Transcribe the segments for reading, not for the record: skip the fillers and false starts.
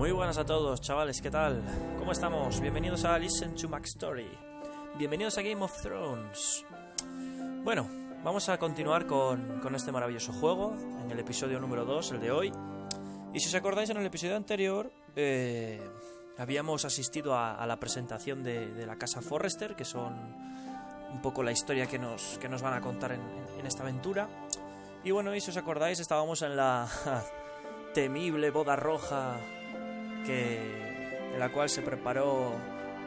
Muy buenas a todos, chavales, ¿qué tal? ¿Cómo estamos? Bienvenidos a Listen to My Story. Bienvenidos a Game of Thrones. Bueno, vamos a continuar con este maravilloso juego en el episodio número 2, el de hoy. Y si os acordáis, en el episodio anterior habíamos asistido a la presentación de la Casa Forrester, que son un poco la historia que nos van a contar en esta aventura. Y bueno, y si os acordáis, estábamos en la temible boda roja en la cual se preparó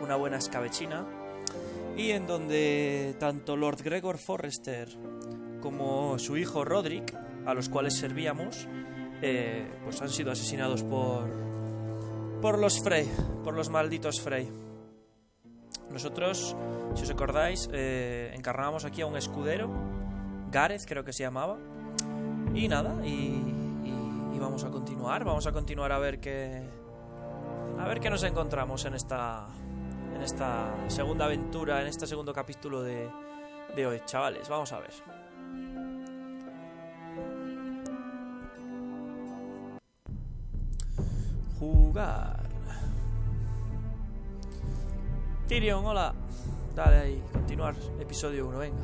una buena escabechina, y en donde tanto Lord Gregor Forrester como su hijo Roderick, a los cuales servíamos, pues han sido asesinados por los Frey, por los malditos Frey. Nosotros, si os acordáis, encarnamos aquí a un escudero, Gareth creo que se llamaba, y nada, y vamos a continuar a ver qué nos encontramos en esta segunda aventura, en este segundo capítulo de hoy, chavales. Vamos a ver. Jugar. Tyrion, hola. Dale ahí, continuar. Episodio 1, venga.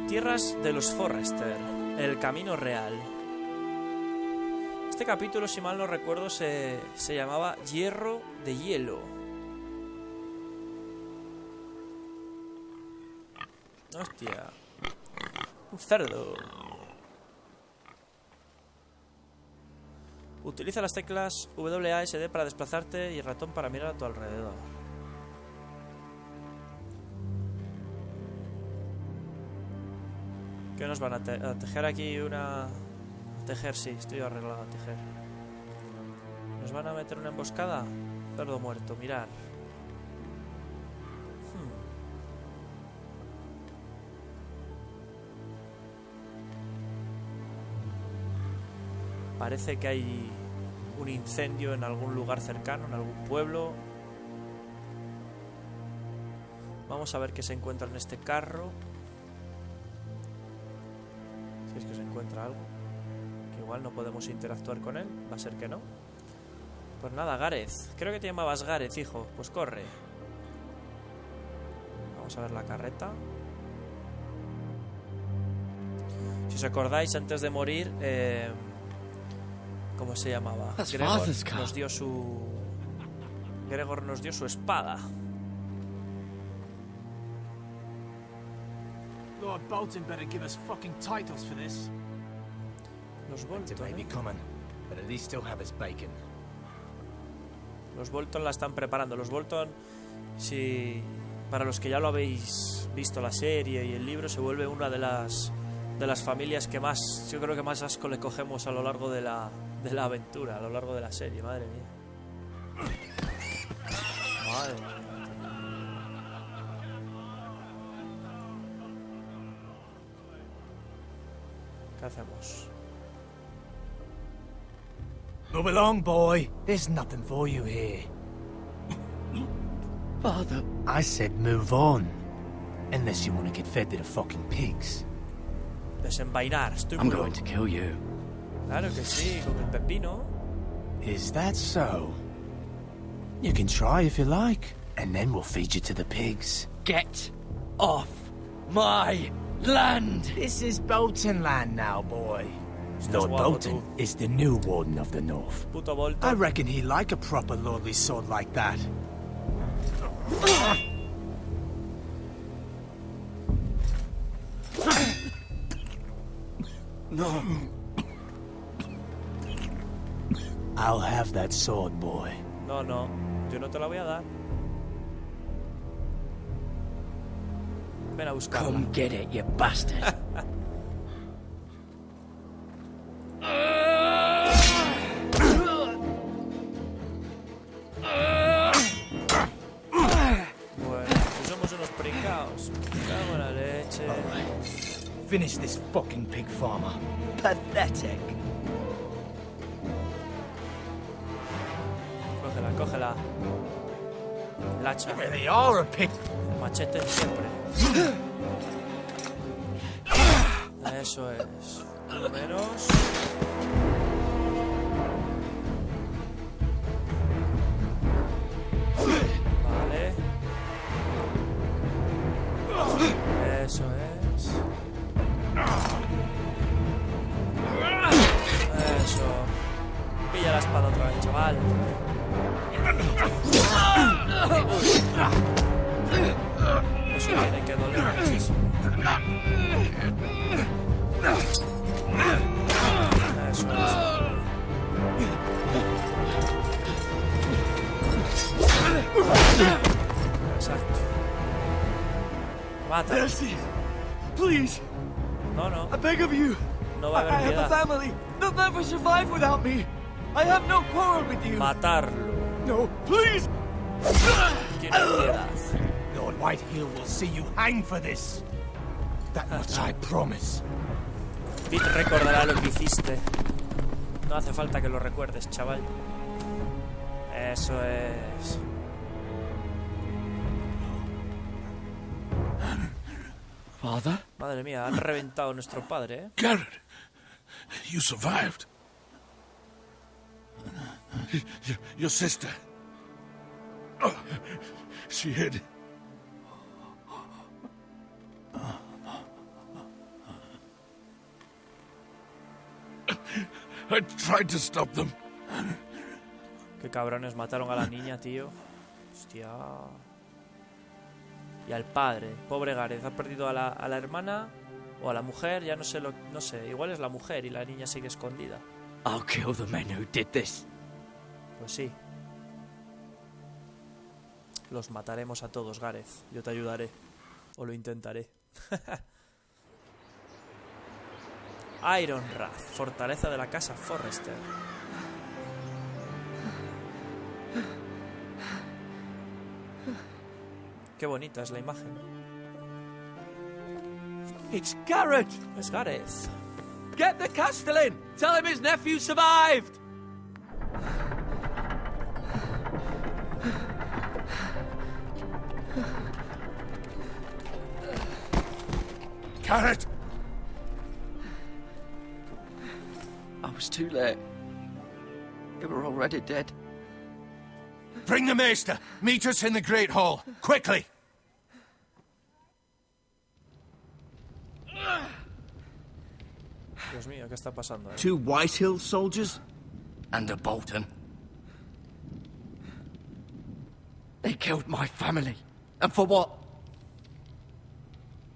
Tierras de los Forrester, el camino real. Este capítulo, si mal no recuerdo, se llamaba Hierro de Hielo. Hostia. Un cerdo. Utiliza las teclas WASD para desplazarte y el ratón para mirar a tu alrededor. ¿Qué nos van a tejer aquí una... Tejer, sí, estoy arreglado a tejer. ¿Nos van a meter una emboscada? Cerdo muerto, mirar. Parece que hay un incendio en algún lugar cercano, en algún pueblo. Vamos a ver qué se encuentra en este carro. Si es que se encuentra algo. Que igual no podemos interactuar con él. Va a ser que no. Pues nada, Gareth. Creo que te llamabas Gareth, hijo. Pues corre. Vamos a ver la carreta. Si os acordáis, antes de morir, ¿cómo se llamaba? Gregor nos dio su espada. Lord Bolton better give us fucking titles for this. Los Bolton, may be coming, but at least still have his bacon. Los Bolton la están preparando. Los Bolton, si para los que ya lo habéis visto la serie y el libro, se vuelve una de las familias que más, yo creo que más asco le cogemos a lo largo de la aventura, a lo largo de la serie. Madre mía. Madre mía. ¿Qué hacemos? Move along, boy. There's nothing for you here. Father, I said move on. Unless you want to get fed to the fucking pigs. Desenvainar, estoy I'm muy going to kill you. Claro que sí, con el pepino. Is that so? You can try if you like, and then we'll feed you to the pigs. Get off my land! This is Bolton land now, boy. Lord Bolton is the new warden of the North. Puto Bolton. I reckon he'd like a proper lordly sword like that. No. I'll have that sword, boy. No, yo no te la voy a dar. Ven a buscarla. Come get it, you bastard. Bueno, pues somos unos pringaos. Cago en la leche. Finish this fucking pig farmer. Pathetic. Cógela. El hacha. Really are a pig. El machete siempre. Eso es. Uno menos. Vale. Eso es. Eso. Pilla la espada otra vez, chaval. Eso tiene que doler muchísimo. Eso es. Exacto. Mata. Mercy! Please! No, no. I beg of you! No va a I haber have a piedad. family! They'll never survive without me! I have no quarrel with you! Matarlo. No, please! Quiero piedad. Lord Whitehill will see you hang for this. That much I promise. Pete recordará lo que hiciste. No hace falta que lo recuerdes, chaval. Eso es. Father? Madre mía, han reventado a nuestro padre, ¿eh? Garrett, you survived. Your sister. Oh, she hid. I tried to stop them. Qué cabrones, mataron a la niña, tío. Hostia. Y al padre. Pobre Gareth, ha perdido a la hermana o a la mujer, ya no sé no sé, igual es la mujer y la niña sigue escondida. I'll kill the men who did this. Pues sí. Los mataremos a todos, Gareth. Yo te ayudaré. O lo intentaré. Ironrath, fortaleza de la Casa Forrester. Qué bonita es la imagen. It's Garrett! Es Gareth. Get the Castellan! Tell him his nephew survived! Garrett! I was too late. They were already dead. Bring the maester. Meet us in the Great Hall. Quickly! Dios mío, ¿qué está pasando? 2 Whitehill soldiers? And a Bolton. They killed my family. And for what?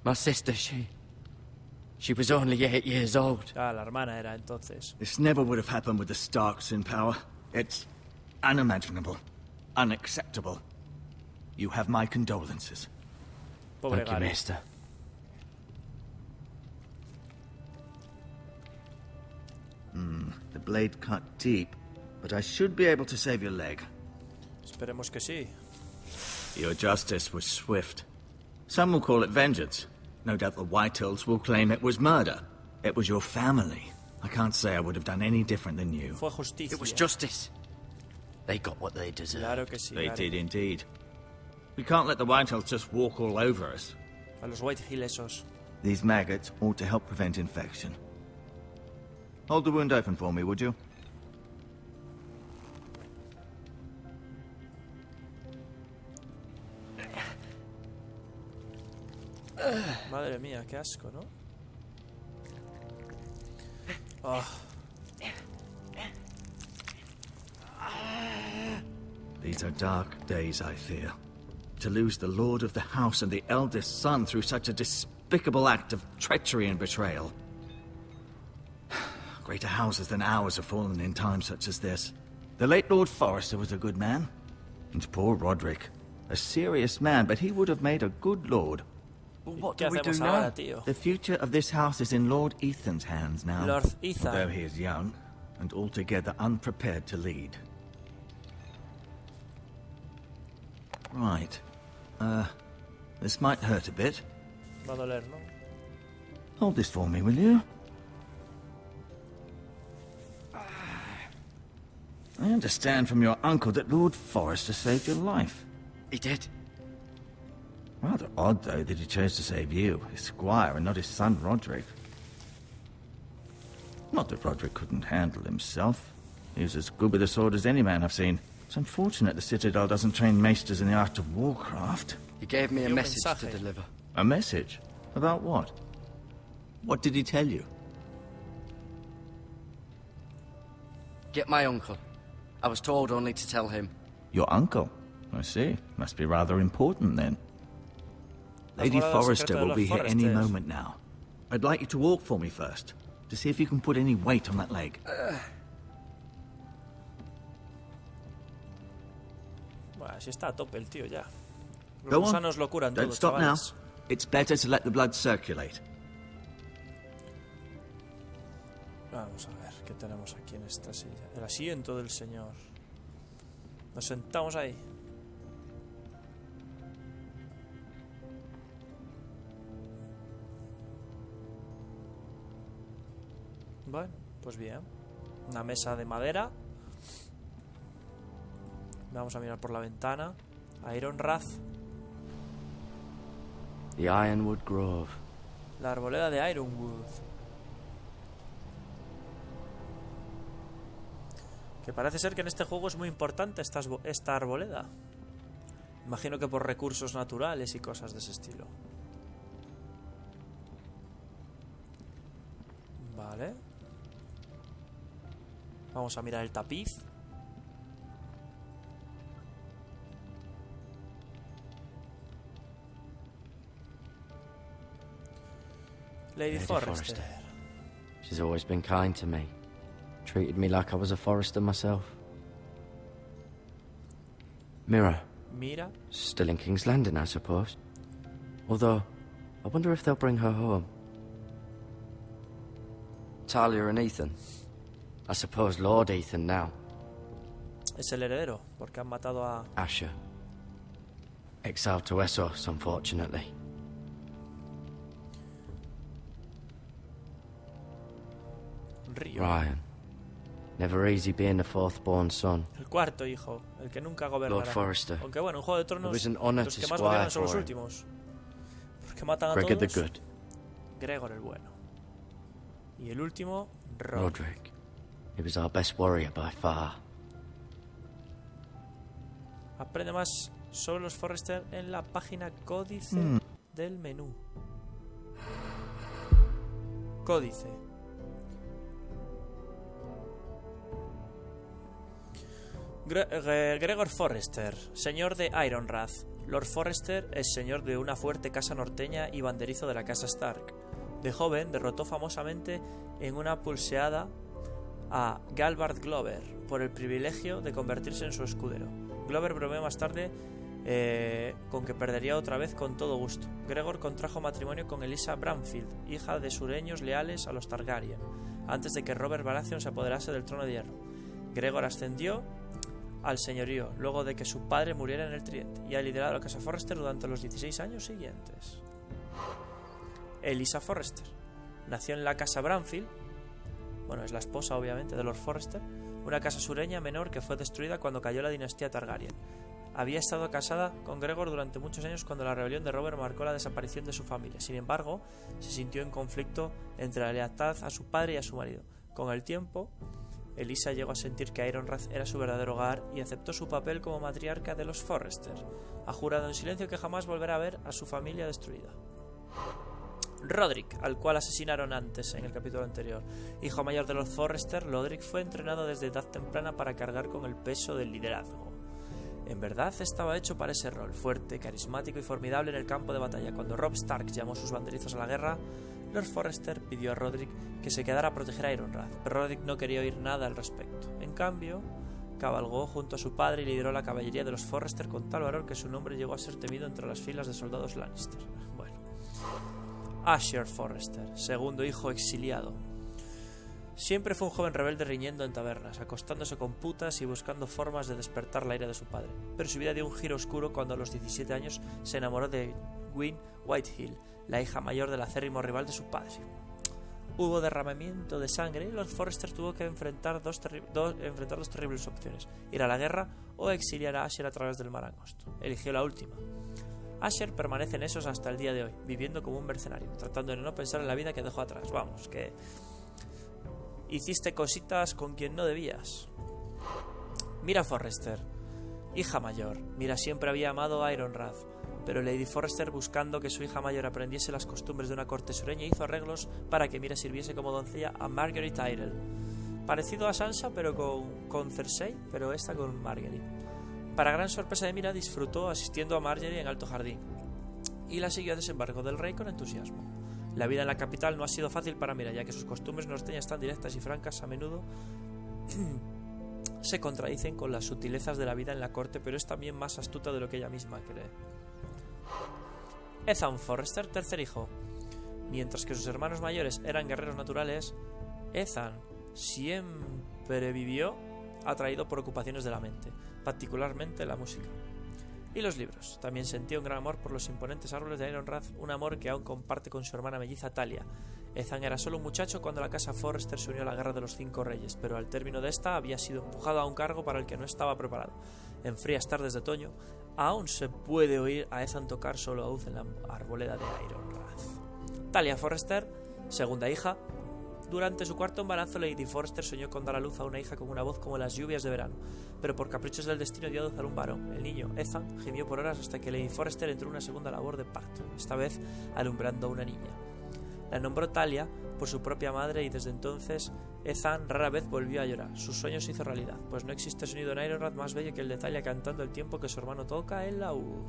My sister, she was only 8 years old. Ah, la hermana era entonces. This never would have happened with the Starks in power. It's unimaginable. Unacceptable. You have my condolences. Pobre Thank you, Gareth. maester. The blade cut deep, but I should be able to save your leg. Esperemos que sí. Your justice was swift. Some will call it vengeance. No doubt the Whitehills will claim it was murder. It was your family. I can't say I would have done any different than you. Fue justicia. It was justice. They got what they deserved. Claro que sí. They Gareth. did indeed. We can't let the Whitehills just walk all over us. A los Whitehill esos. These maggots ought to help prevent infection. Hold the wound open for me, would you? Madre mía, qué asco, ¿no? Oh, These are dark days, I fear. To lose the lord of the house and the eldest son through such a despicable act of treachery and betrayal. Greater houses than ours have fallen in times such as this. The late Lord Forrester was a good man. And poor Roderick. A serious man, but he would have made a good lord. Well, what ¿qué do we do hacemos now? ahora, tío? The future of this house is in Lord Ethan's hands now. Lord Ethan. Though he is young, and altogether unprepared to lead. Right. This might hurt a bit. Va a doler, ¿no? Hold this for me, will you? I understand from your uncle that Lord Forrester saved your life. He did. Rather odd, though, that he chose to save you, his squire, and not his son Roderick. Not that Roderick couldn't handle himself. He was as good with a sword as any man I've seen. It's unfortunate the Citadel doesn't train maesters in the art of warcraft. He gave me a Un message mensaje. to deliver. A message? About what? What did he tell you? Get my uncle. I was told only to tell him. Your uncle? I see. Must be rather important then. Lady guardado el Forrester secreto de will los be here any Forresters. moment now. I'd like you to walk for me first, to see if you can put any weight on that leg. Bueno, si está a tope el tío ya. Los Go on. gusanos lo curan todo, Don't stop now. chavales. It's better to let the blood circulate. Vamos a ver, ¿qué tenemos aquí en esta silla? El asiento del señor. Nos sentamos ahí. Bueno, pues bien. Una mesa de madera. Vamos a mirar por la ventana. Ironrath. The Ironwood Grove. La arboleda de Ironwood. Que parece ser que en este juego es muy importante esta arboleda. Imagino que por recursos naturales y cosas de ese estilo. Vale. Vamos a mirar el tapiz. Lady Forrester. She's always been kind to me. Treated me like I was a Forrester myself. Mirror. Mira. Still in King's Landing, I suppose. Although, I wonder if they'll bring her home. Talia and Ethan. I suppose Lord Ethan now. Es el heredero, porque han matado a... Asher. Exiled to Essos, unfortunately. Río. Ryan. Never easy being the fourth-born son. El cuarto hijo, el que nunca gobernará. Lord Forrester. Aunque bueno, en Juego de It Tronos was an honor los to que más squire gobiernan son los for him. últimos. Porque matan a Gregor the todos. Good. Gregor el bueno. Y el último, Roderick. He was our best warrior by far. Aprende más sobre los Forrester en la página códice del menú. Códice. Gregor Forrester, señor de Ironrath. Lord Forrester es señor de una fuerte casa norteña y banderizo de la casa Stark. De joven derrotó famosamente en una pulseada a Galbard Glover por el privilegio de convertirse en su escudero. Glover bromeó más tarde con que perdería otra vez con todo gusto. Gregor contrajo matrimonio con Elisa Bramfield, hija de sureños leales a los Targaryen, antes de que Robert Baratheon se apoderase del trono de hierro. Gregor ascendió al señorío luego de que su padre muriera en el Tridente y ha liderado la Casa Forrester durante los 16 años siguientes. Elisa Forrester nació en la Casa Bramfield, bueno, es la esposa obviamente de Lord Forrester, una casa sureña menor que fue destruida cuando cayó la dinastía Targaryen. Había estado casada con Gregor durante muchos años cuando la rebelión de Robert marcó la desaparición de su familia. Sin embargo, se sintió en conflicto entre la lealtad a su padre y a su marido. Con el tiempo, Elisa llegó a sentir que Ironrath era su verdadero hogar y aceptó su papel como matriarca de los Forrester. Ha jurado en silencio que jamás volverá a ver a su familia destruida. Roderick, al cual asesinaron antes en el capítulo anterior. Hijo mayor de los Forrester, Roderick fue entrenado desde edad temprana para cargar con el peso del liderazgo. En verdad estaba hecho para ese rol, fuerte, carismático y formidable en el campo de batalla. Cuando Robb Stark llamó sus banderizos a la guerra, Lord Forrester pidió a Roderick que se quedara a proteger a Ironrath, pero Roderick no quería oír nada al respecto. En cambio, cabalgó junto a su padre y lideró la caballería de los Forrester con tal valor que su nombre llegó a ser temido entre las filas de soldados Lannister. Bueno. Asher Forrester, segundo hijo exiliado. Siempre fue un joven rebelde riñendo en tabernas, acostándose con putas y buscando formas de despertar la ira de su padre. Pero su vida dio un giro oscuro cuando a los 17 años se enamoró de Gwyn Whitehill, la hija mayor del acérrimo rival de su padre. Hubo derramamiento de sangre y Lord Forrester tuvo que enfrentar dos terribles opciones: ir a la guerra o exiliar a Asher a través del mar angosto. Eligió la última. Asher permanece en esos hasta el día de hoy, viviendo como un mercenario, tratando de no pensar en la vida que dejó atrás. Vamos, que... Hiciste cositas con quien no debías. Mira Forrester, hija mayor. Mira siempre había amado a Ironrath, pero Lady Forrester, buscando que su hija mayor aprendiese las costumbres de una corte sureña, hizo arreglos para que Mira sirviese como doncella a Margaery Tyrell. Parecido a Sansa, pero con Cersei, pero esta con Margaery. Para gran sorpresa de Mira, disfrutó asistiendo a Margaery en Alto Jardín y la siguió a desembarco del rey con entusiasmo. La vida en la capital no ha sido fácil para Mira, ya que sus costumbres norteñas tan directas y francas a menudo se contradicen con las sutilezas de la vida en la corte, pero es también más astuta de lo que ella misma cree. Ethan Forrester, tercer hijo. Mientras que sus hermanos mayores eran guerreros naturales, Ethan siempre vivió atraído por ocupaciones de la mente, particularmente la música y los libros. También sentía un gran amor por los imponentes árboles de Ironrath, un amor que aún comparte con su hermana melliza Talia. Ethan era solo un muchacho cuando la Casa Forrester se unió a la Guerra de los Cinco Reyes, pero al término de esta había sido empujado a un cargo para el que no estaba preparado. En frías tardes de otoño, aún se puede oír a Ethan tocar solo a luz en la arboleda de Ironrath. Talia Forrester, segunda hija. Durante su cuarto embarazo, Lady Forrester soñó con dar a luz a una hija con una voz como las lluvias de verano, pero por caprichos del destino dio a luz a un varón. El niño, Ethan, gimió por horas hasta que Lady Forrester entró en una segunda labor de parto, esta vez alumbrando a una niña. La nombró Talia por su propia madre y desde entonces Ethan rara vez volvió a llorar. Su sueño se hizo realidad, pues no existe sonido en Ironrath más bello que el de Talia cantando el tiempo que su hermano toca el laúd.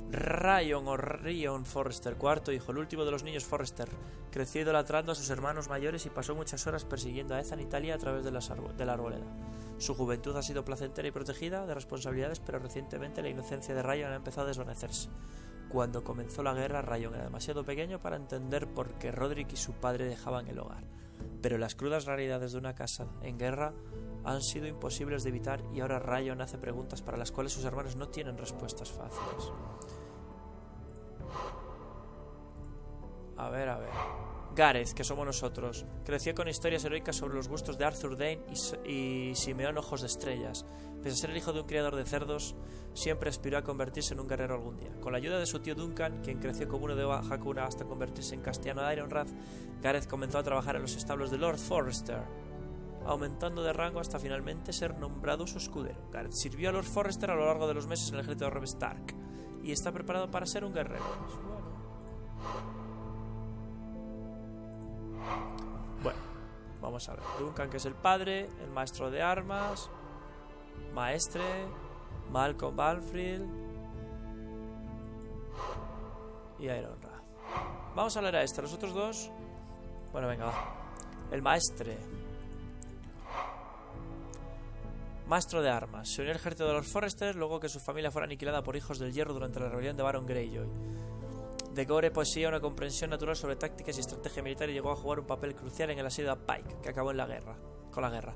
Rion Forrester, cuarto hijo, el último de los niños Forrester, creció idolatrando a sus hermanos mayores y pasó muchas horas persiguiendo a Ethan y Talia a través de la arboleda. Su juventud ha sido placentera y protegida de responsabilidades, pero recientemente la inocencia de Rion ha empezado a desvanecerse. Cuando comenzó la guerra, Rion era demasiado pequeño para entender por qué Roderick y su padre dejaban el hogar. Pero las crudas realidades de una casa en guerra han sido imposibles de evitar y ahora Rion hace preguntas para las cuales sus hermanos no tienen respuestas fáciles. A ver. Gareth, que somos nosotros, creció con historias heroicas sobre los gustos de Arthur Dane y Simeón Ojos de Estrellas. Pese a ser el hijo de un criador de cerdos, siempre aspiró a convertirse en un guerrero algún día. Con la ayuda de su tío Duncan, quien creció como uno de baja cuna hasta convertirse en castellano de Ironrath, Gareth comenzó a trabajar en los establos de Lord Forrester, aumentando de rango hasta finalmente ser nombrado su escudero. Gareth sirvió a Lord Forrester a lo largo de los meses en el ejército de Robb Stark y está preparado para ser un guerrero. Bueno, vamos a ver. Duncan, que es el padre, el maestro de armas, maestre, Malcolm Banfield y Ironrath. Vamos a leer a este. Los otros dos, bueno, venga, va. El maestre, maestro de armas, se unió al ejército de los Forrester luego que su familia fuera aniquilada por hijos del hierro durante la rebelión de Baron Greyjoy. De Gore poseía una comprensión natural sobre tácticas y estrategia militar y llegó a jugar un papel crucial en el asedio a Pike, que acabó con la guerra.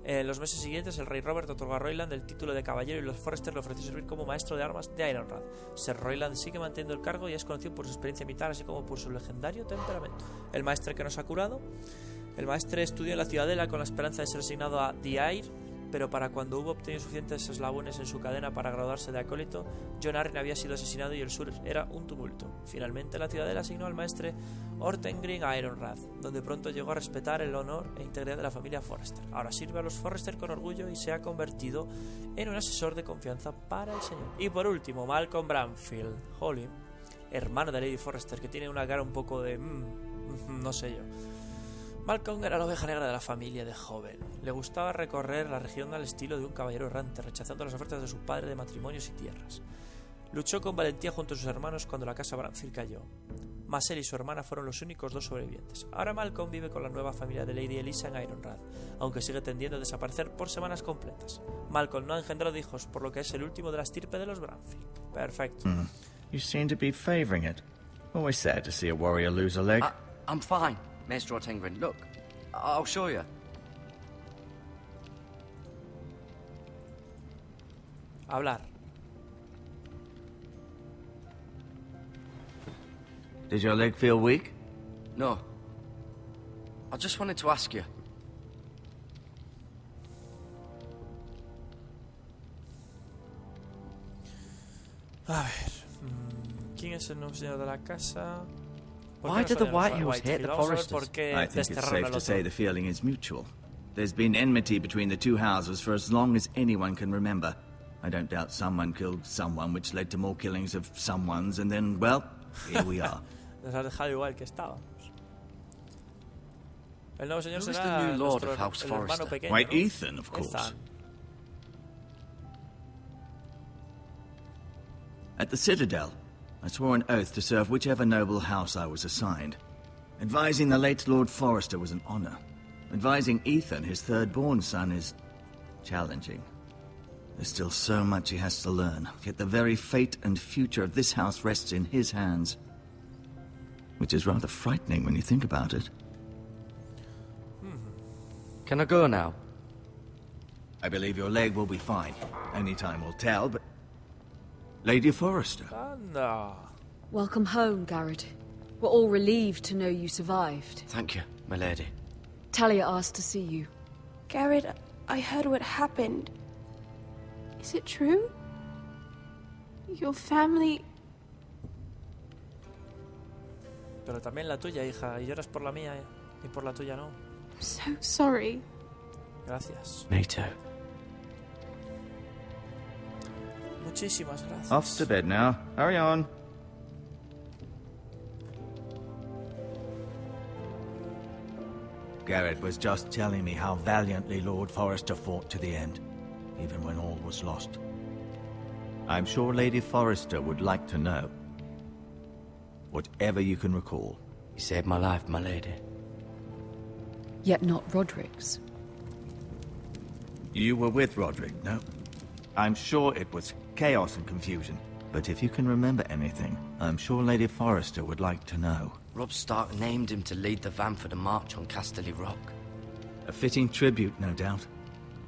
En los meses siguientes, el rey Robert otorgó a Royland el título de caballero y los Forrester le ofreció servir como maestro de armas de Ironrath. Sir Royland sigue manteniendo el cargo y es conocido por su experiencia militar, así como por su legendario temperamento. El maestre que nos ha curado. El maestre estudió en la Ciudadela con la esperanza de ser asignado a The Air, pero para cuando hubo obtenido suficientes eslabones en su cadena para graduarse de acólito, Jon Arryn había sido asesinado y el sur era un tumulto. Finalmente, la Ciudadela asignó al maestre Ortengryn a Ironrath, donde pronto llegó a respetar el honor e integridad de la familia Forrester. Ahora sirve a los Forrester con orgullo y se ha convertido en un asesor de confianza para el señor. Y por último, Malcolm Banfield, Holly, hermano de Lady Forrester, que tiene una cara un poco de... no sé yo. Malcolm era la oveja negra de la familia de joven. Le gustaba recorrer la región al estilo de un caballero errante, rechazando las ofertas de su padre de matrimonios y tierras. Luchó con valentía junto a sus hermanos cuando la casa Banfield cayó. Mas él y su hermana fueron los únicos dos sobrevivientes. Ahora Malcolm vive con la nueva familia de Lady Elisa en Ironrath, aunque sigue tendiendo a desaparecer por semanas completas. Malcolm no ha engendrado hijos, por lo que es el último de la estirpe de los Banfield. Perfecto. You seem to be favoring it. Always sad to see a warrior lose a leg. I'm fine, Maestro Ortengryn. Look, I'll show you. Hablar. Did your leg feel weak? No. I just wanted to ask you. A ver. ¿Quién es el nuevo señor de la casa? Why did the Whitehills hate the Forresters? I think it's safe to say the feeling is mutual. There's been enmity between the two houses for as long as anyone can remember. I don't doubt someone killed someone, which led to more killings of someones, and then, well, here we are. Nos has dejado igual que estábamos. El nuevo señor Who is será the new lord nuestro of House el hermano Forrester? pequeño, Why, ¿no? Ethan, of course. Ethan. At the Citadel, I swore an oath to serve whichever noble house I was assigned. Advising the late Lord Forrester was an honor. Advising Ethan, his third-born son, is challenging. There's still so much he has to learn, yet the very fate and future of this house rests in his hands. Which is rather frightening when you think about it. Can I go now? I believe your leg will be fine. Only time will tell, but... Lady Forrester. Anda. Welcome home, Garrett. We're all relieved to know you survived. Thank you, my lady. Talia asked to see you. Garrett, I heard what happened. Is it true? Your family... Pero también la tuya, hija. Y lloras por la mía y por la tuya no. I'm so sorry. Gracias. Me too. Muchísimas gracias. Off to bed now. Hurry on. Garrett was just telling me how valiantly Lord Forrester fought to the end, even when all was lost. I'm sure Lady Forrester would like to know. Whatever you can recall. You saved my life, my lady. Yet not Roderick's. You were with Roderick, no? I'm sure it was chaos and confusion. But if you can remember anything, I'm sure Lady Forrester would like to know. Robb Stark named him to lead the van for the march on Casterly Rock. A fitting tribute, no doubt.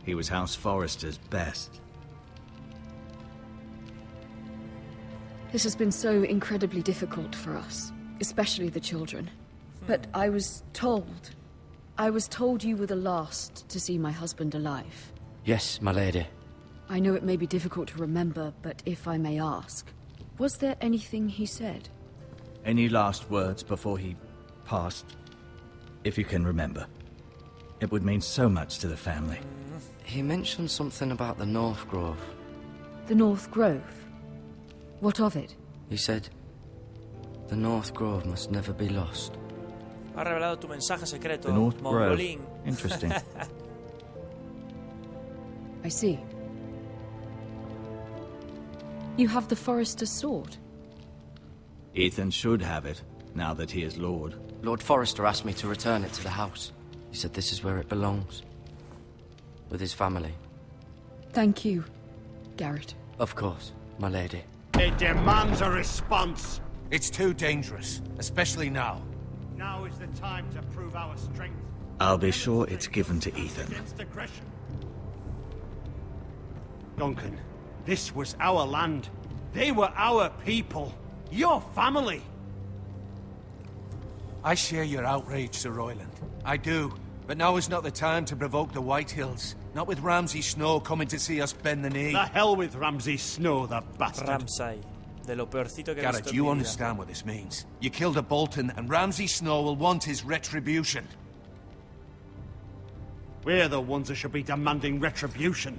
He was House Forrester's best. This has been so incredibly difficult for us, especially the children. But I was told you were the last to see my husband alive. Yes, my lady. I know it may be difficult to remember, but if I may ask, was there anything he said? Any last words before he passed? If you can remember. It would mean so much to the family. He mentioned something about the North Grove. The North Grove? What of it? He said, the North Grove must never be lost. Ha revelado tu mensaje secreto, The North Grove. Mongolín. Interesting. I see. You have the Forrester's sword. Ethan should have it, now that he is Lord. Lord Forrester asked me to return it to the house. He said this is where it belongs. With his family. Thank you, Garrett. Of course, my lady. It demands a response. It's too dangerous, especially now. Now is the time to prove our strength. I'll be sure it's given to Ethan. Against aggression. Duncan, this was our land. They were our people. Your family. I share your outrage, Sir Royland. I do. But now is not the time to provoke the Whitehills. Not with Ramsay Snow coming to see us bend the knee. The hell with Ramsay Snow, the bastard. Ramsay. De lo peorcito que he visto Garrett, en you mi vida. understand what this means. You killed a Bolton, and Ramsay Snow will want his retribution. We're the ones that should be demanding retribution.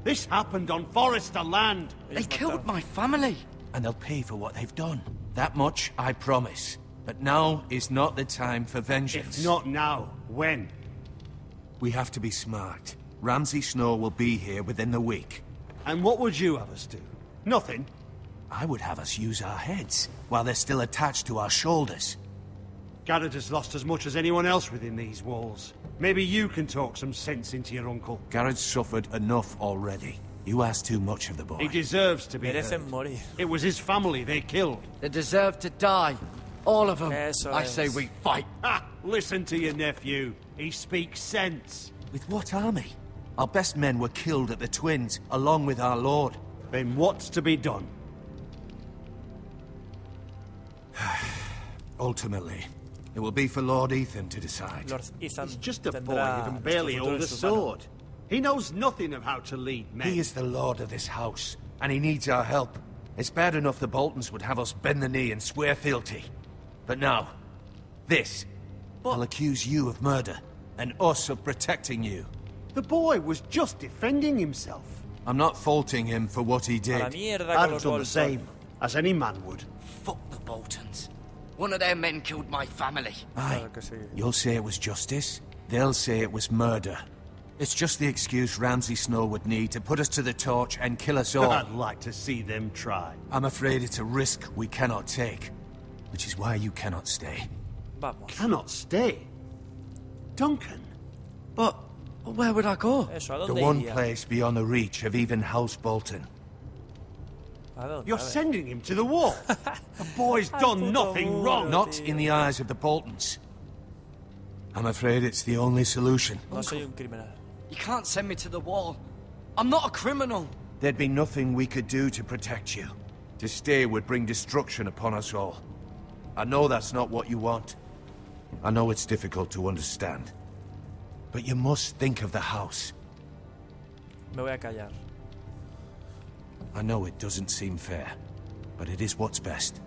This happened on Forrester land. They killed my family! And they'll pay for what they've done. That much I promise. But now is not the time for vengeance. If not now, when? We have to be smart. Ramsay Snow will be here within the week. And what would you have us do? Nothing. I would have us use our heads, while they're still attached to our shoulders. Garrett has lost as much as anyone else within these walls. Maybe you can talk some sense into your uncle. Garrett's suffered enough already. You ask too much of the boy. He deserves to be Merecen heard. morir. It was his family they killed. They deserve to die. All of them. Eso I es. say we fight. Ha! Listen to your nephew. He speaks sense. With what army? Our best men were killed at the Twins, along with our lord. Then what's to be done? Ultimately, it will be for Lord Ethan to decide. Lord Ethan He's just a boy tendrá who can nuestro barely futuro hold en a sus manos. sword. He knows nothing of how to lead men. He is the lord of this house, and he needs our help. It's bad enough the Boltons would have us bend the knee and swear fealty. But now, this. I'll accuse you of murder, and us of protecting you. The boy was just defending himself. I'm not faulting him for what he A la did. mierda I'd con have los done the Bolton. same, as any man would. Fuck the Boltons. One of their men killed my family. Aye, Claro que sí. you'll say it was justice. They'll say it was murder. It's just the excuse Ramsay Snow would need to put us to the torch and kill us all. I'd like to see them try. I'm afraid it's a risk we cannot take, which is why you cannot stay. Vamos. Cannot stay. Duncan. But where would I go? Eso, ¿a The dónde one iría? place beyond the reach of even House Bolton. ¿A dónde? You're A ver. sending him to the wall. The boy's Ay, done puto nothing muro. wrong. Not in the eyes of the Boltons. I'm afraid it's the only solution. No soy un criminal. You can't send me to the wall. I'm not a criminal. There'd be nothing we could do to protect you. To stay would bring destruction upon us all. I know that's not what you want. I know it's difficult to understand. But you must think of the house. Me voy a callar. I know it doesn't seem fair, but it is what's best.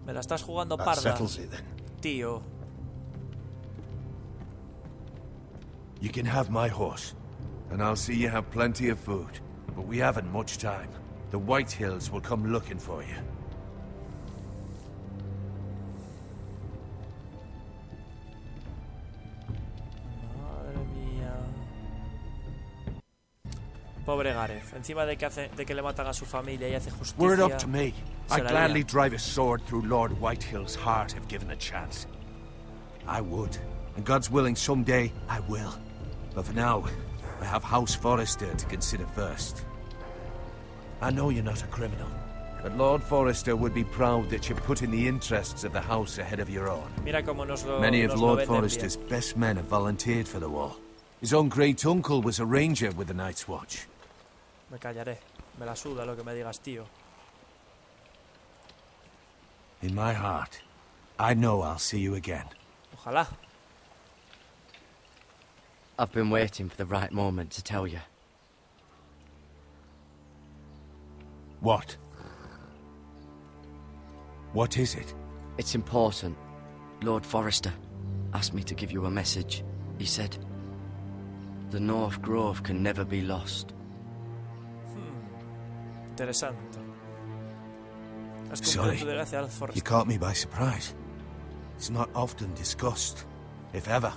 Me la estás jugando That parda, settles it then. tío. You can have my horse, and I'll see you have plenty of food. But we haven't much time. The White Hills will come looking for you. Madre mía. Pobre Gareth. Encima de que le matan a su familia y hace justicia. Were it up to me, se I'd la gladly lía. drive a sword through Lord Whitehill's heart if given a chance. I would. And God's willing, someday I will. But for now, I have House Forrester to consider first. I know you're not a criminal, but Lord Forrester would be proud that you're putting the interests of the house ahead of your own. Mira cómo nos lo Many of nos lo Lord venden bien. Forrester's best men have volunteered for the war. His own great-uncle was a ranger with the Night's Watch. Me callaré. Me la suda lo que me digas, tío. In my heart, I know I'll see you again. Ojalá. I've been waiting for the right moment to tell you. What? What is it? It's important. Lord Forrester asked me to give you a message. He said, the North Grove can never be lost. Interesante. Has Sorry, cumplido tu desgracia al you Forrester. caught me by surprise. It's not often discussed, if ever.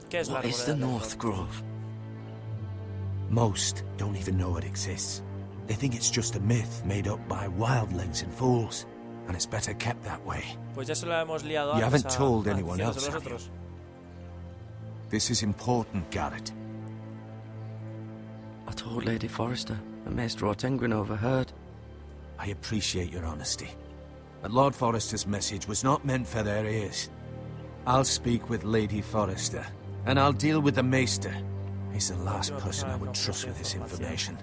¿Qué es la What is the arboleda del North Grove? Grove? Most don't even know it exists. They think it's just a myth made up by wildlings and fools, and it's better kept that way. Pues ya se lo hemos liado You antes haven't told a anyone cientos else, de have you? nosotros. This is important, Garrett. I told Lady Forrester, and Maester Ortengryn overheard. I appreciate your honesty. But Lord Forrester's message was not meant for their ears. I'll speak with Lady Forrester, and I'll deal with the Maester. He's the last person I would trust with this information.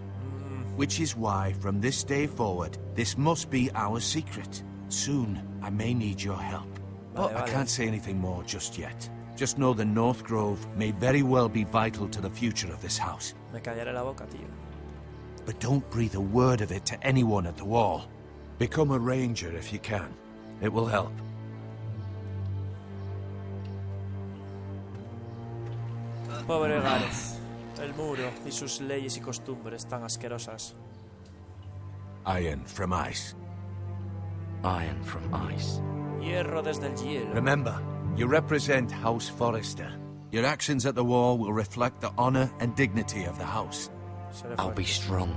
Which is why, from this day forward, this must be our secret. Soon, I may need your help. Vale, I vale. can't say anything more just yet. Just know the North Grove may very well be vital to the future of this house. Me callaré la boca, tío. But don't breathe a word of it to anyone at the wall. Become a ranger if you can. It will help. Pobre Gareth. El muro y sus leyes y costumbres tan asquerosas. Iron from ice. Iron from ice. Hierro desde el hielo. Remember, you represent House Forrester. Your actions at the wall will reflect the honor and dignity of the house. Seré I'll be fuerte. strong.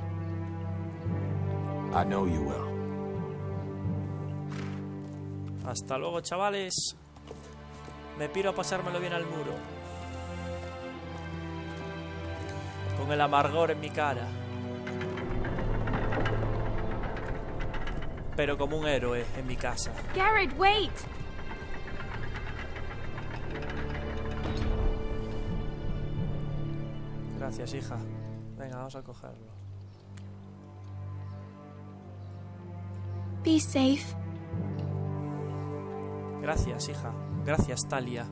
I know you will. Hasta luego, chavales. Me piro a pasármelo bien al muro. Con el amargor en mi cara. Pero como un héroe en mi casa. Garrett, wait! Gracias, hija. Venga, vamos a cogerlo. Be safe. Gracias, hija. Gracias, Talia.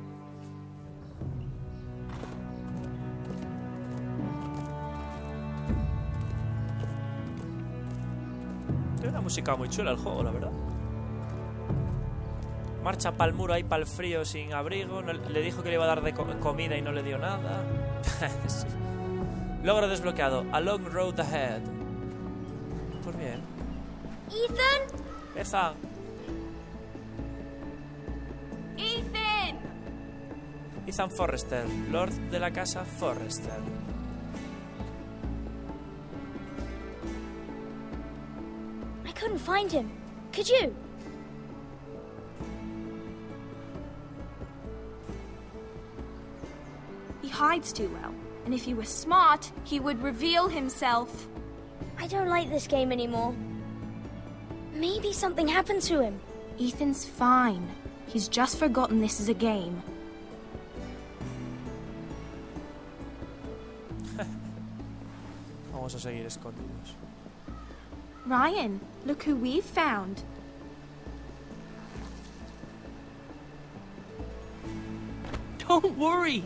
Tiene una música muy chula el juego, la verdad. Marcha pa'l muro ahí pa'l frío sin abrigo. Le dijo que le iba a dar de comida y no le dio nada. Sí. Logro desbloqueado. A long road ahead. Pues bien. Ethan. Ethan Forrester, Lord de la Casa Forrester. I couldn't find him. Could you? He hides too well, and if he were smart, he would reveal himself. I don't like this game anymore. Maybe something happened to him. Ethan's fine. He's just forgotten this is a game. Vamos a seguir escondidos. Ryan, look who we've found. Don't worry.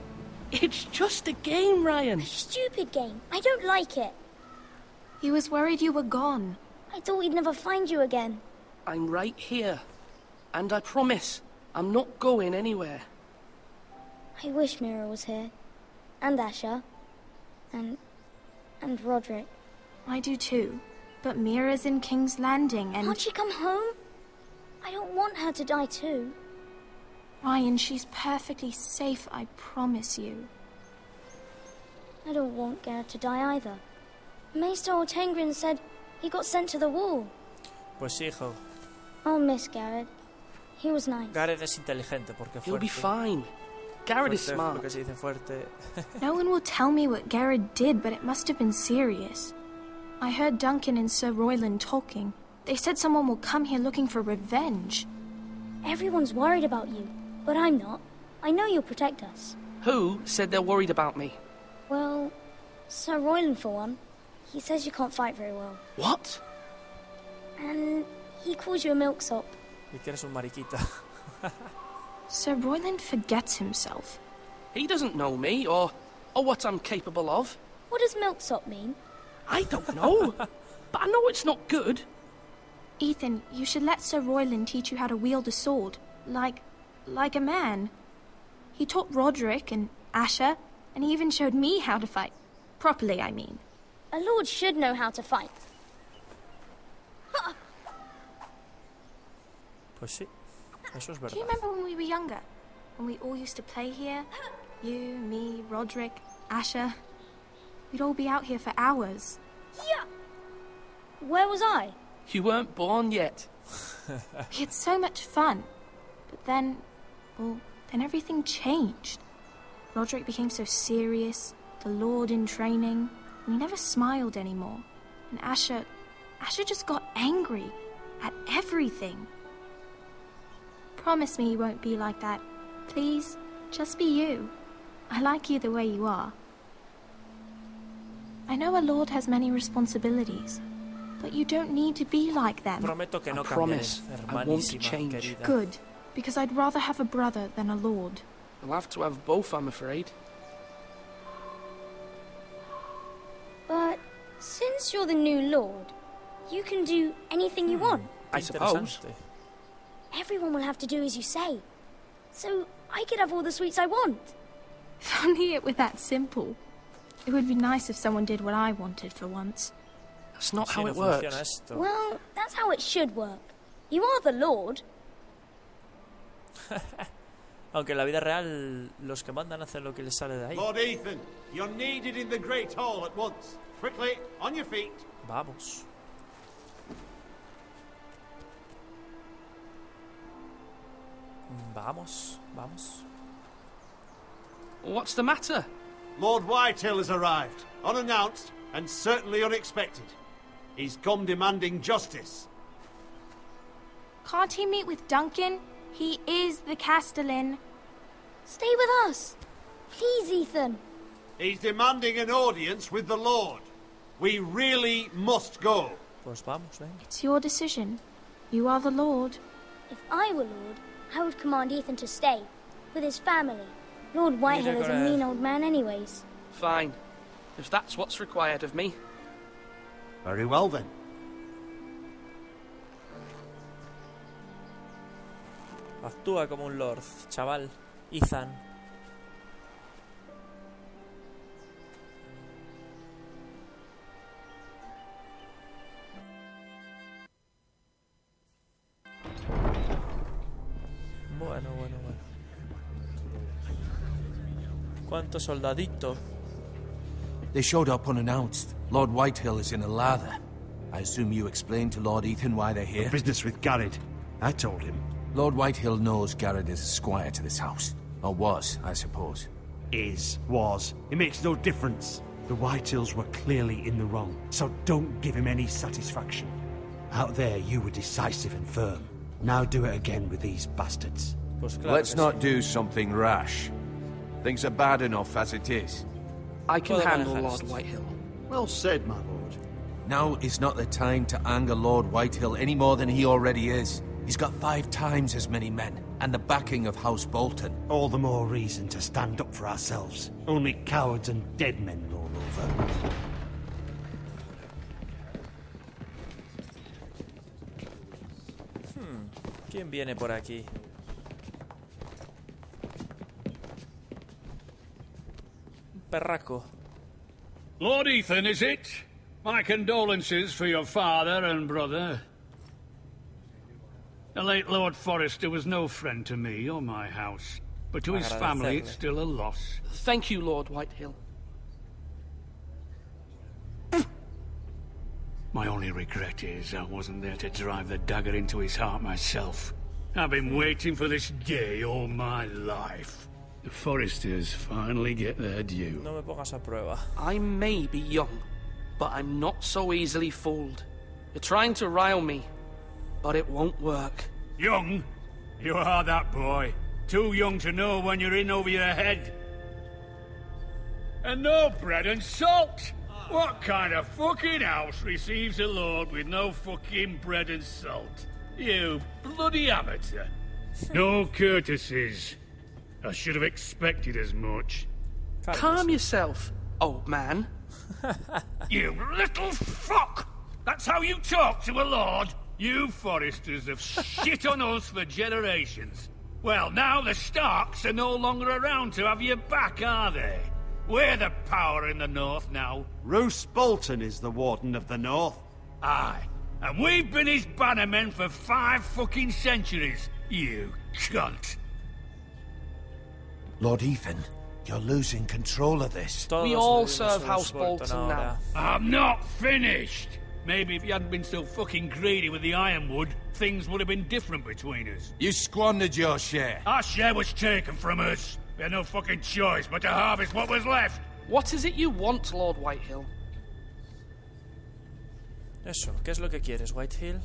It's just a game, Ryan. A stupid game. I don't like it. He was worried you were gone. I thought we'd never find you again. I'm right here. And I promise, I'm not going anywhere. I wish Mira was here. And Asher. And Roderick. I do too. But Mira's in King's Landing and... Can't she come home? I don't want her to die too. Ryan, she's perfectly safe, I promise you. I don't want Garrett to die either. Maester Ortengrin said he got sent to the wall. Pues sí, hijo. I'll miss Garrett. He was nice. Gareth es inteligente porque fuerte. He'll be fine. Garrett is Fuerte, smart. lo que se dice fuerte. No one will tell me what Garrett did, but it must have been serious. I heard Duncan and Sir Royland talking. They said someone will come here looking for revenge. Everyone's worried about you, but I'm not. I know you'll protect us. Who said they're worried about me? Well, Sir Royland for one. He says you can't fight very well. What? And he calls you a milksop. Y que eres un mariquita. Sir Royland forgets himself. He doesn't know me, or what I'm capable of. What does milksop mean? I don't know. But I know it's not good. Ethan, you should let Sir Royland teach you how to wield a sword. Like a man. He taught Roderick and Asher, and he even showed me how to fight. Properly, I mean. A lord should know how to fight. Pues sí, eso es Do you verdad. remember when we were younger? When we all used to play here? You, me, Roderick, Asher. We'd all be out here for hours. Yeah. Where was I? You weren't born yet. We had so much fun. But then, well, then everything changed. Roderick became so serious, the Lord in training, and he never smiled anymore. And Asher just got angry at everything. Promise me you won't be like that. Please, just be you. I like you the way you are. I know a lord has many responsibilities, but you don't need to be like them. Prometo que no I promise, cambiaré, I won't hermanísima change. querida. Good, because I'd rather have a brother than a lord. I'll have to have both, I'm afraid. But since you're the new lord, you can do anything you want. I suppose. Interesante. Everyone will have to do as you say. So I could have all the sweets I want. If only it were that simple. It would be nice if someone did what I wanted for once. That's not Si how no it funciona works. esto. Well, that's how it should work. You are the lord. Aunque en la vida real los que mandan hacen lo que les sale de ahí. Lord Ethan, you're needed in the Great Hall at once. Quickly, on your feet. Vamos. Vamos. What's the matter? Lord Whitehill has arrived, unannounced and certainly unexpected. He's come demanding justice. Can't he meet with Duncan? He is the Castellan. Stay with us. Please, Ethan. He's demanding an audience with the Lord. We really must go. Pues vamos, venga. It's your decision. You are the Lord. If I were lord, I would command Ethan to stay with his family. Lord Whitehill is a mean old man anyways. Fine. If that's what's required of me. Very well then. Actúa como un lord, chaval. Ethan. Bueno. ¿Cuántos soldaditos? They showed up unannounced. Lord Whitehill is in a lather. I assume you explained to Lord Ethan why they're here? Business with Garrett. I told him. Lord Whitehill knows Garrett is a squire to this house. Or was, I suppose. Was. It makes no difference. The Whitehills were clearly in the wrong, so don't give him any satisfaction. Out there, you were decisive and firm. Now do it again with these bastards. Pues claro Let's que not sí. do something rash. Things are bad enough as it is. I can Puedo handle manejar Lord esto. Whitehill. Well said, my lord. Now is not the time to anger Lord Whitehill any more than he already is. He's got 5 times as many men, and the backing of House Bolton. All the more reason to stand up for ourselves. Only cowards and dead men roll over. ¿Quién viene por aquí? Un perraco. Lord Ethan, is it? My condolences for your father and brother. The late Lord Forrester was no friend to me or my house, but to his family it's still a loss. Thank you, Lord Whitehill. My only regret is I wasn't there to drive the dagger into his heart myself. I've been waiting for this day all my life. The Forresters finally get their due. No me pongas a prueba. I may be young, but I'm not so easily fooled. You're trying to rile me, but it won't work. Young? You are that boy. Too young to know when you're in over your head. And no bread and salt! What kind of fucking house receives a lord with no fucking bread and salt? You bloody amateur. No courtesies. I should have expected as much. Calm yourself, old man. You little fuck! That's how you talk to a lord? You Forresters have shit on us for generations. Well, now the Starks are no longer around to have your back, are they? We're the power in the north now. Roose Bolton is the Warden of the North. Aye. And we've been his bannermen for 5 fucking centuries, you cunt. Lord Ethan, you're losing control of this. Todos We all vivimos serve en House Bolton Bolton now. I'm not finished. Maybe if you hadn't been so fucking greedy with the ironwood, things would have been different between us. You squandered your share. Our share was taken from us. We had no fucking choice but to harvest what was left. What is it you want, Lord Whitehill? Eso, ¿qué es lo que quieres, Whitehill?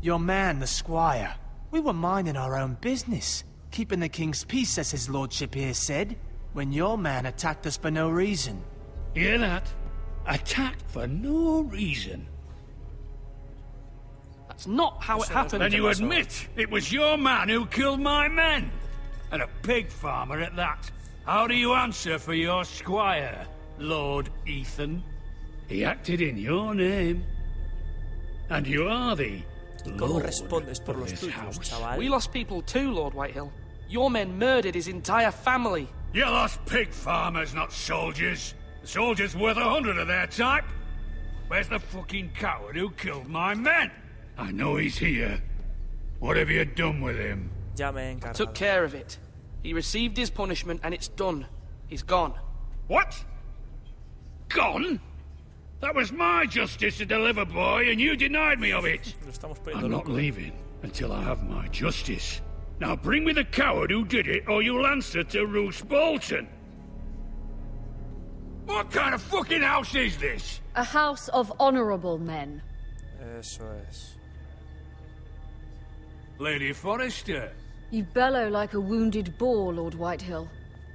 Your man, the squire. We were minding our own business, keeping the king's peace, as his lordship here said, when your man attacked us for no reason. Hear that? Attacked for no reason. That's not how it happened. Then you admit it was your man who killed my men. And a pig farmer at that. How do you answer for your squire, Lord Ethan? He acted in your name. And you are the ¿Cómo Lord respondes por of los this tuyos, house. chaval? We lost people too, Lord Whitehill. Your men murdered his entire family. You lost pig farmers, not soldiers. The soldiers worth 100 of their type. Where's the fucking coward who killed my men? I know he's here. What have you done with him? Ya me he encargado. Took care of it. He received his punishment and it's done. He's gone. What? Gone? That was my justice to deliver, boy, and you denied me of it. Lo estamos poniendo I'm not loco. leaving until I have my justice. Now bring me the coward who did it, or you'll answer to Roose Bolton. What kind of fucking house is this? A house of honorable men. Eso es. Lady Forrester. You bellow like a wounded boar, Lord Whitehill.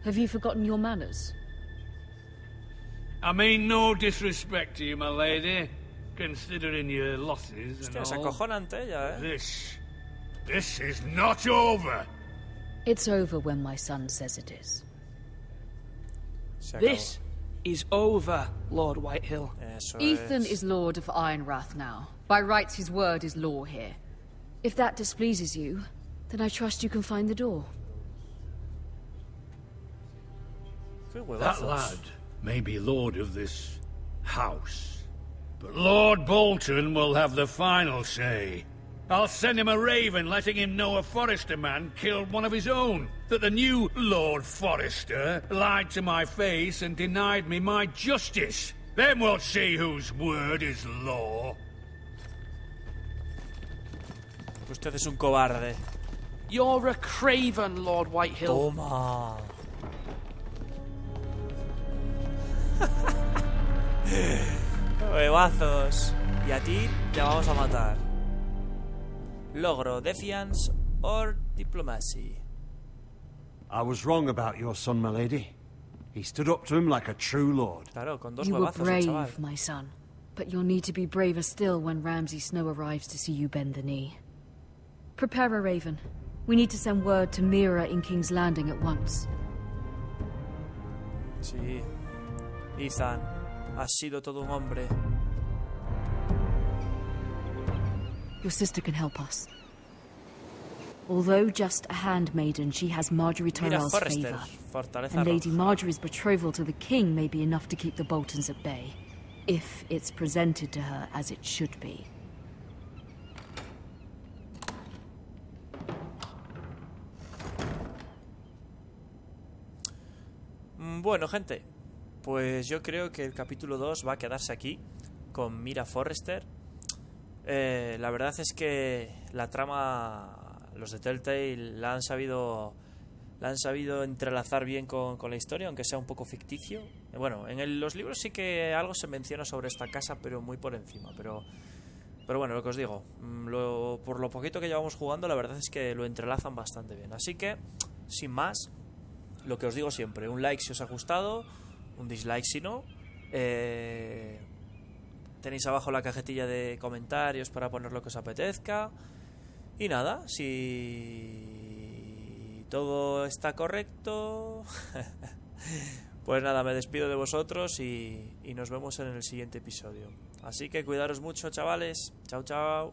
Have you forgotten your manners? I mean no disrespect to you, my lady, considering your losses and Hostia, es all. acojonante ella, ¿eh? This is not over. It's over when my son says it is. Se acabó. This is over, Lord Whitehill. Ethan is Lord of Ironrath now. By rights, his word is law here. If that displeases you, then I trust you can find the door. That lad may be lord of this house, but Lord Bolton will have the final say. I'll send him a raven letting him know a Forrester man killed one of his own, that the new Lord Forrester lied to my face and denied me my justice. Then we'll see whose word is law. Usted es un cobarde. You're a craven, Lord Whitehill. Toma. Huevazos. Y a ti te vamos a matar. Logro defiance or diplomacy. I was wrong about your son, my lady. He stood up to him like a true lord. Claro, con dos You were huevazos, el chaval. brave, my son. But you'll need to be braver still when Ramsay Snow arrives to see you bend the knee. Prepare a raven. We need to send word to Mira in King's Landing at once. Sí. Ethan, has sido todo un hombre. Your sister can help us. Although just a handmaiden, she has Marjorie Mira, Tyrell's Forrester, favor. fortaleza And Lady roja. Marjorie's betrothal to the king may be enough to keep the Boltons at bay. If it's presented to her as it should be. Bueno, gente, pues yo creo que el capítulo 2 va a quedarse aquí con Mira Forrester. La verdad es que la trama, los de Telltale la han sabido entrelazar bien con la historia, aunque sea un poco ficticio. Bueno, en los libros sí que algo se menciona sobre esta casa, pero muy por encima. Pero bueno, lo que os digo, por lo poquito que llevamos jugando, la verdad es que lo entrelazan bastante bien. Así que, sin más, lo que os digo siempre, un like si os ha gustado, un dislike si no. Tenéis abajo la cajetilla de comentarios para poner lo que os apetezca. Y nada, si todo está correcto, pues nada, me despido de vosotros y nos vemos en el siguiente episodio. Así que cuidaros mucho, chavales. Chao, chao.